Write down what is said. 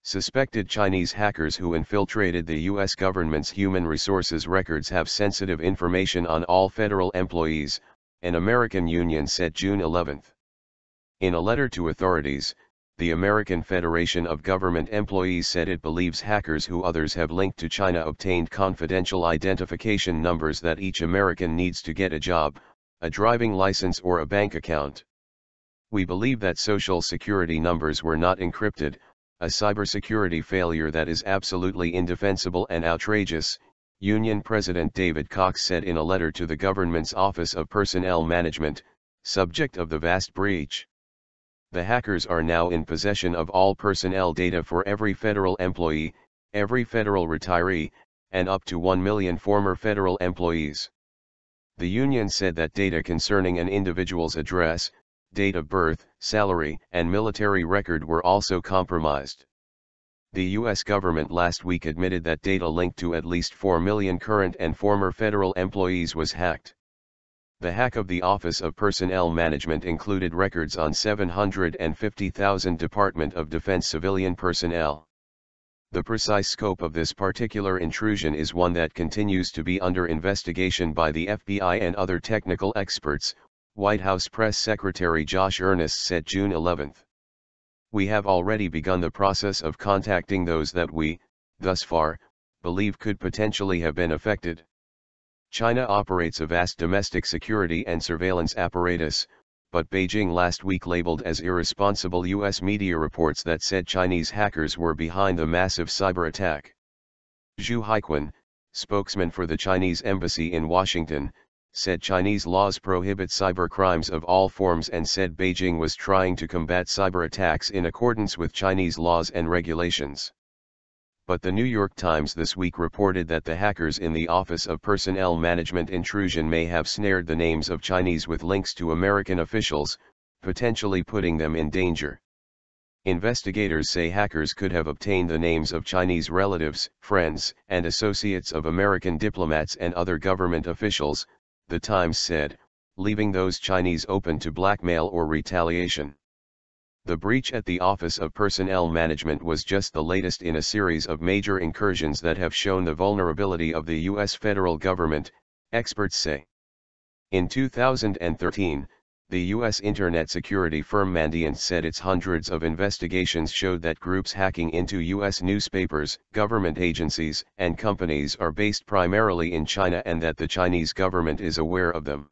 Suspected Chinese hackers who infiltrated the U.S. government's human resources records have sensitive information on all federal employees, an American union said June 11. In a letter to authorities, the American Federation of Government Employees said it believes hackers who others have linked to China obtained confidential identification numbers that each American needs to get a job, a driving license or a bank account. We believe that social security numbers were not encrypted, a cybersecurity failure that is absolutely indefensible and outrageous, Union President David Cox said in a letter to the government's Office of Personnel Management, subject of the vast breach. The hackers are now in possession of all personnel data for every federal employee, every federal retiree, and up to 1 million former federal employees. The union said that data concerning an individual's address, date of birth, salary, and military record were also compromised. The U.S. government last week admitted that data linked to at least 4 million current and former federal employees was hacked. The hack of the Office of Personnel Management included records on 750,000 Department of Defense civilian personnel. The precise scope of this particular intrusion is one that continues to be under investigation by the FBI and other technical experts, White House Press Secretary Josh Earnest said June 11. We have already begun the process of contacting those that we, thus far, believe could potentially have been affected. China operates a vast domestic security and surveillance apparatus, but Beijing last week labeled as irresponsible U.S. media reports that said Chinese hackers were behind the massive cyber attack. Zhu Haiquan, spokesman for the Chinese embassy in Washington, said Chinese laws prohibit cyber crimes of all forms and said Beijing was trying to combat cyber attacks in accordance with Chinese laws and regulations. But the New York Times this week reported that the hackers in the Office of Personnel Management intrusion may have snared the names of Chinese with links to American officials, potentially putting them in danger. Investigators say hackers could have obtained the names of Chinese relatives, friends, and associates of American diplomats and other government officials, the Times said, leaving those Chinese open to blackmail or retaliation. The breach at the Office of Personnel Management was just the latest in a series of major incursions that have shown the vulnerability of the U.S. federal government, experts say. In 2013, the U.S. internet security firm Mandiant said its hundreds of investigations showed that groups hacking into U.S. newspapers, government agencies, and companies are based primarily in China and that the Chinese government is aware of them.